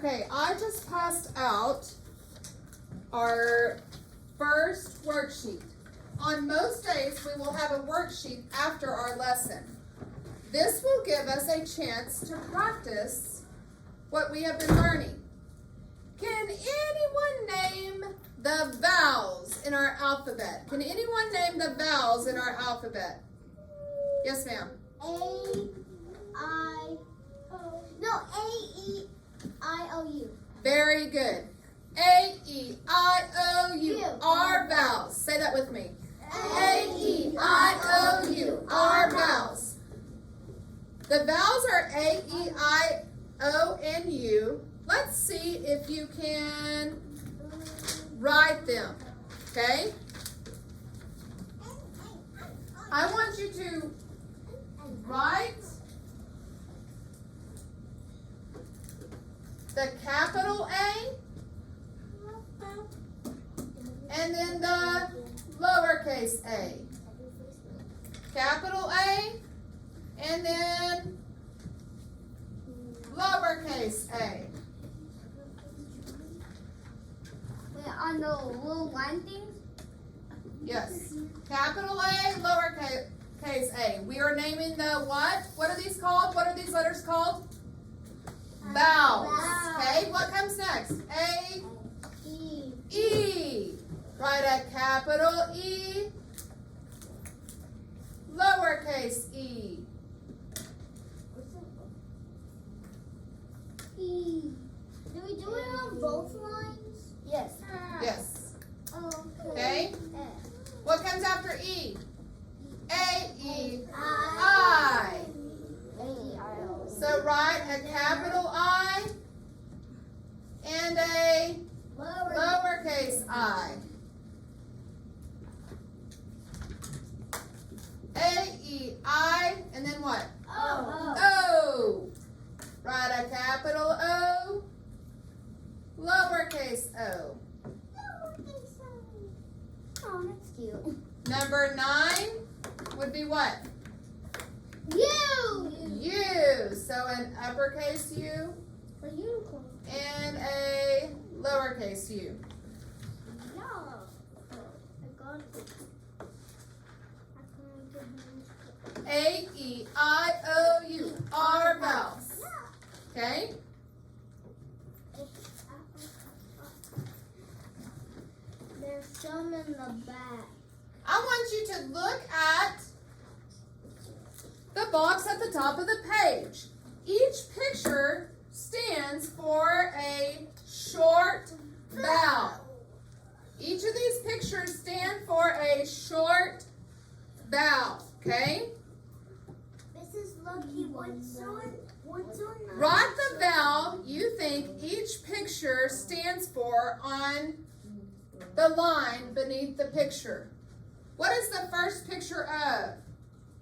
Okay, I just passed out our first worksheet. On most days, we will have a worksheet after our lesson. This will give us a chance to practice what we have been learning. Can anyone name the vowels in our alphabet? Can anyone name the vowels in our alphabet? Yes, ma'am. A-E-I-O-U. Very good. A-E-I-O-U are vowels. Say that with me. A-E-I-O-U are vowels. The vowels are A-E-I-O and U. Let's see if you can write them. Okay? I want you to write the capital A and then the lowercase a. Capital A and then lowercase a. Wait, on the little line things? Yes. Capital A, lowercase a. We are naming the what? What are these called? What are these letters called? Vowels. Okay, what comes next? A, E. Write a capital E, lowercase e. E. Do we do it on both lines? Yes. Yes. Okay. What comes after E? A-E-I. So write a capital I and a lowercase I. A-E-I and then what? O. Write a capital O, lowercase o. Oh, that's cute. Number 9 would be what? U. U. So an uppercase U For unicorn. and a lowercase u. No. I got it. A-E-I-O-U are vowels. Okay? There's some in the back. I want you to look at the box at the top of the page. Each picture stands for a short vowel. Each of these pictures stand for a short vowel. Okay? Mrs. Lucky, what's on Write the vowel you think each picture stands for on the line beneath the picture. What is the first picture of?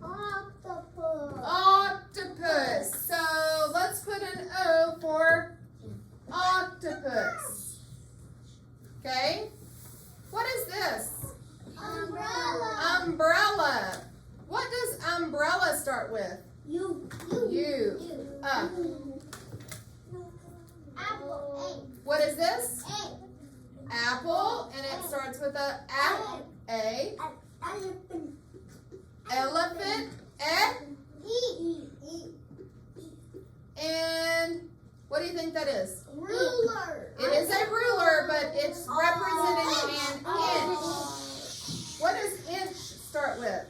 Octopus. Octopus. So let's put an O for octopus. Okay? What is this? Umbrella. Umbrella. What does umbrella start with? U. Apple. What is this? A. Apple, and it starts with a A. Elephant. Elephant. E. And what do you think that is? Ruler. It is a ruler, but it's representing an inch. What does inch start with?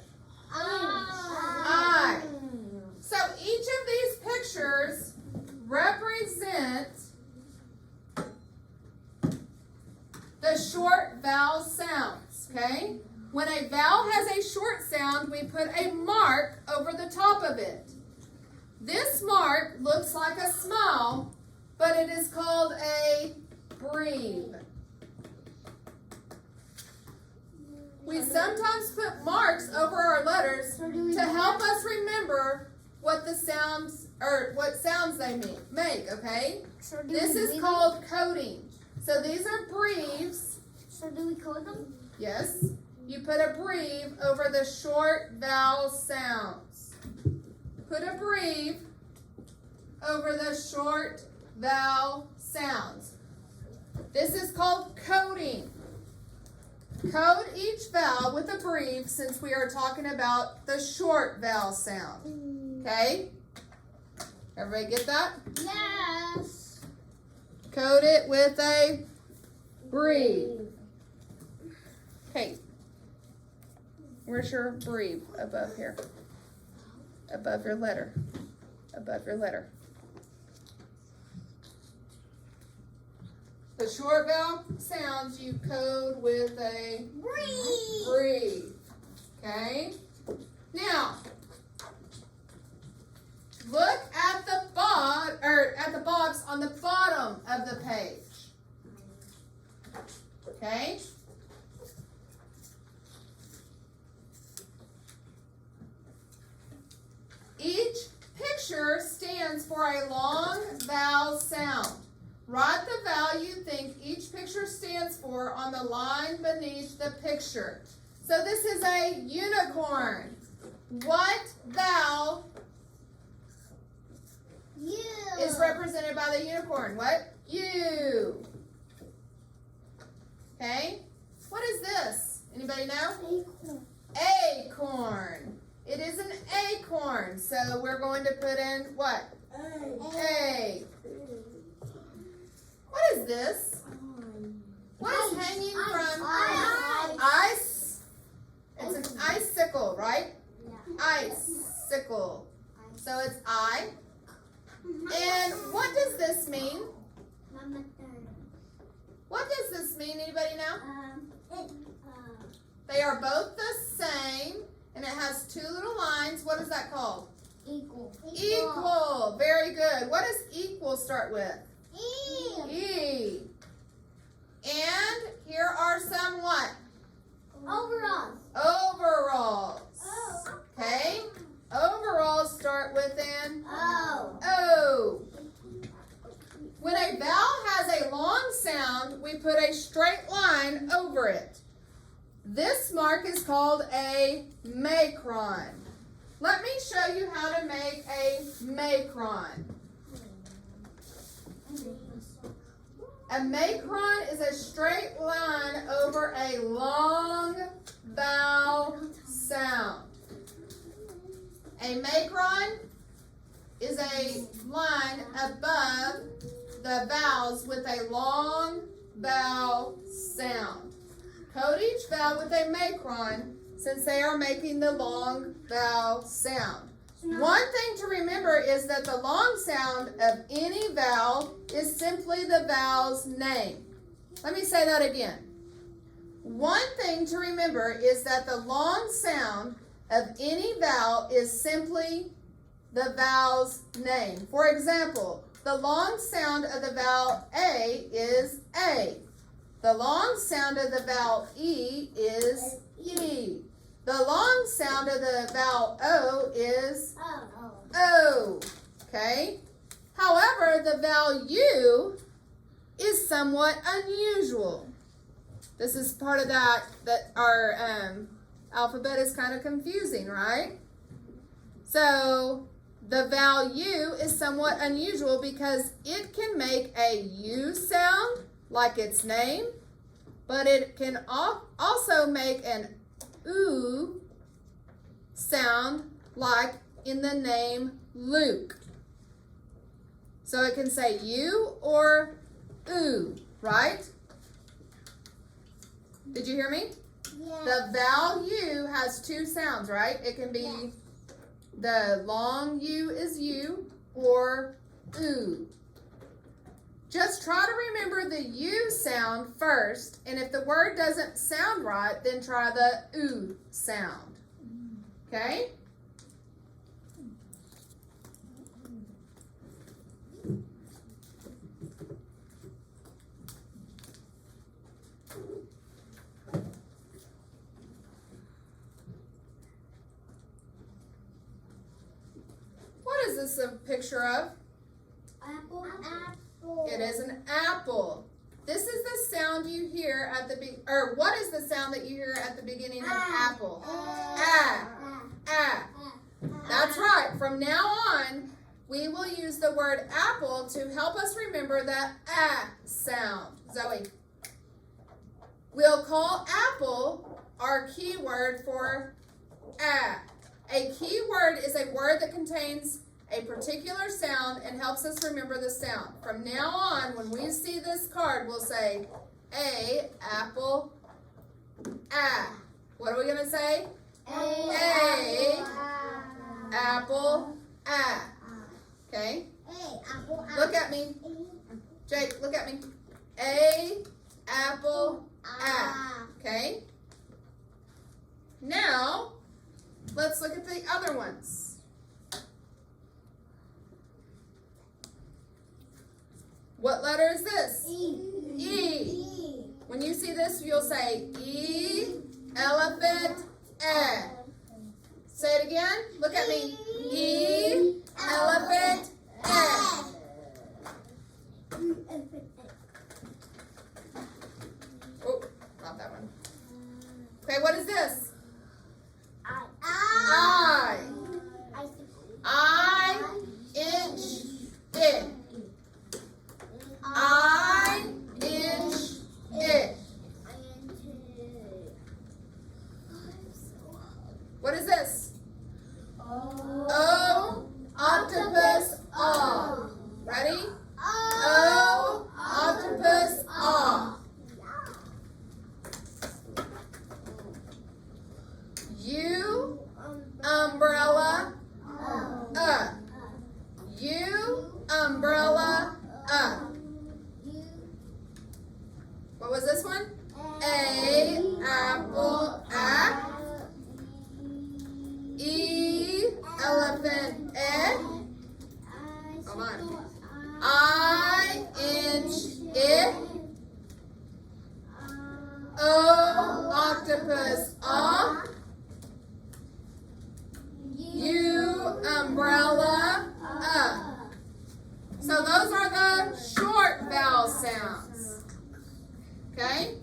I. So each of these pictures represent the short vowel sounds, okay? When a vowel has a short sound, we put a mark over the top of it. This mark looks like a smile, but it is called a breve. We sometimes put marks over our letters to help us remember what the sounds or what sounds they make, okay? This is called coding. So these are breves. So do we code them? Yes. You put a breve over the short vowel sounds. Put a breve over the short vowel sounds. This is called coding. Code each vowel with a brief since we are talking about the short vowel sound. Okay? Everybody get that? Yes. Code it with a brief. Okay. Where's your brief? Above here. Above your letter. Above your letter. The short vowel sounds you code with a brief. Okay? Now, look at the box on the bottom of the page. Okay? Each picture stands for a long vowel sound. Write the vowel you think each picture stands for on the line beneath the picture. So this is a unicorn. What vowel is represented by the unicorn? What? U. Okay. What is this? Anybody know? Acorn. It is an acorn. So we're going to put in what? A. What is this? What is hanging from ice? It's an icicle, right? Icicle. So it's I. And what does this mean? What does this mean? Anybody know? They are both the same, and it has two little lines. What is that called? Equal. Equal. Very good. What does equal start with? E. And here are some what? Overalls. Overalls. Okay. Overalls start with an O. When a vowel has a long sound, we put a straight line over it. This mark is called a macron. Let me show you how to make a macron. A macron is a straight line over a long vowel sound. A macron is a line above the vowels with a long vowel sound. Code each vowel with a macron since they are making the long vowel sound. One thing to remember is that the long sound of any vowel is simply the vowel's name. Let me say that again. One thing to remember is that the long sound of any vowel is simply the vowel's name. For example, the long sound of the vowel A is A. The long sound of the vowel E is E. The long sound of the vowel O is O. Okay? However, the vowel U is somewhat unusual. This is part of that our alphabet is kind of confusing, right? So the vowel U is somewhat unusual because it can make a U sound like its name, but it can also make an oo sound like in the name Luke. So it can say U or oo, right? Did you hear me? Yeah. The vowel U has two sounds, right? It can be the long U is U or oo. Just try to remember the U sound first, and if the word doesn't sound right, then try the oo sound. Okay? What is this a picture of? Apple. It is an apple. This is the sound you hear at the what is the sound that you hear at the beginning of apple? Ah. That's right. From now on, we will use the word apple to help us remember the ah sound. Zoe. We'll call apple our key word for ah. A key word is a word that contains a particular sound and helps us remember the sound. From now on, when we see this card, we'll say a apple, ah. What are we going to say? A apple, ah. Okay? Look at me. Jake, look at me. A apple, ah. Okay? Now, let's look at the other ones. What letter is this? E. When you see this, you'll say E, elephant, eh. Say it again. Look at me. E, elephant, eh. Oh, not that one. Okay, what is this? I. Inch, it. I, inch, it. What is this? O, octopus, aw. Ready? O, octopus, aw. U, umbrella, U, umbrella, What was this one? A, apple, E, elephant, Hold on. I, inch, it. O, octopus, U, umbrella, So those are the short vowel sounds. Okay?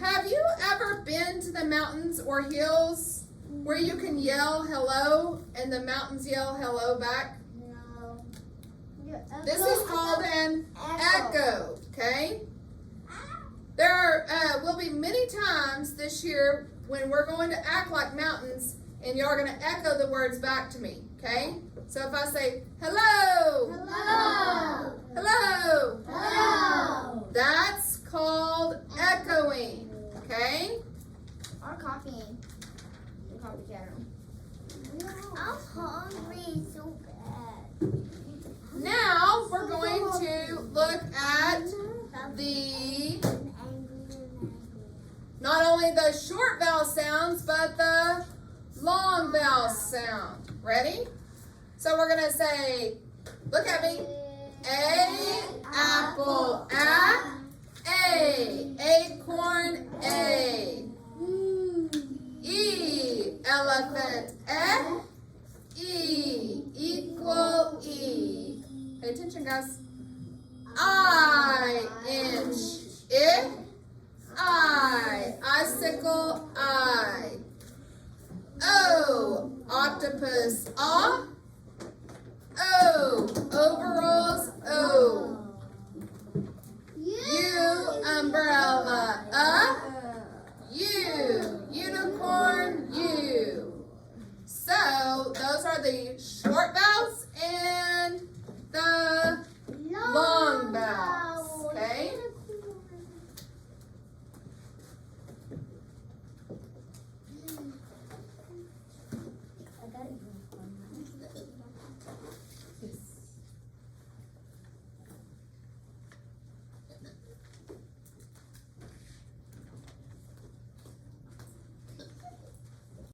Have you ever been to the mountains or hills where you can yell hello and the mountains yell hello back? No. This is called an echo, okay? There will be many times this year when we're going to act like mountains and you're going to echo the words back to me, okay? So if I say, hello, Hello. hello, Hello. that's called echoing, okay? Or copying. Copycat. I'm hungry so bad. Now we're going to look at the, not only the short vowel sounds, but the long vowel sound. Ready? So we're going to say, look at me. A, apple, A, acorn, A. E, elephant, E, equal, E. Pay attention, guys. I, inch, it. I, icicle, I. O, octopus, O, overall,